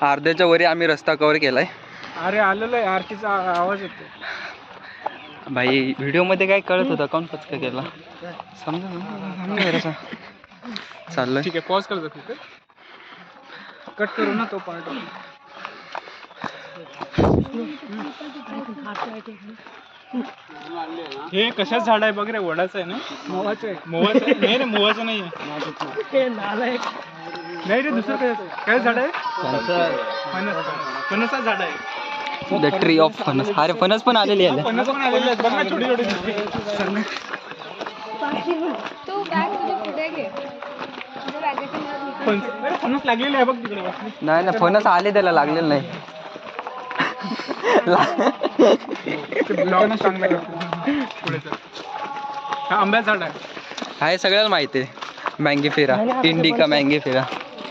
अर्ध्याच्या वरी आम्ही रस्ता कव्हर केलाय. अरे आलेलो आहे, आरतीचा आवाज येतो. भाई व्हिडिओ मध्ये काय कळत होतं, काऊन पचका केला समजा चाललंय. ठीक आहे, पॉज कर तिथे, कट करू ना तो पार्ट. हे कशाच झाड आहे बघ रे, वडाचं आहे ना? मोहाचं आहे. मोहाचं नाही रे, मोहाचं नाही आहे. नाही रे, दुसरं काय झाड आहे? फणसाचं झाड आहे. द ट्री ऑफ फणस. अरे फणस पण आलेली आहे. फणस पण आलेले आहेत बघ ना, छोटी छोटी दिसते. तू बॅग तुझी पुढे घे. फणस लागलेले आहे बघ तिकडे. नाही ना, फणस आले, त्याला लागलेलं नाही. ब्लॉग चांगला पुढे चल. हा आंब्याचं झाड आहे. हाय, सगळ्याला माहिती आहे. मँगी फेरा, इंडिका मँगी फेरा.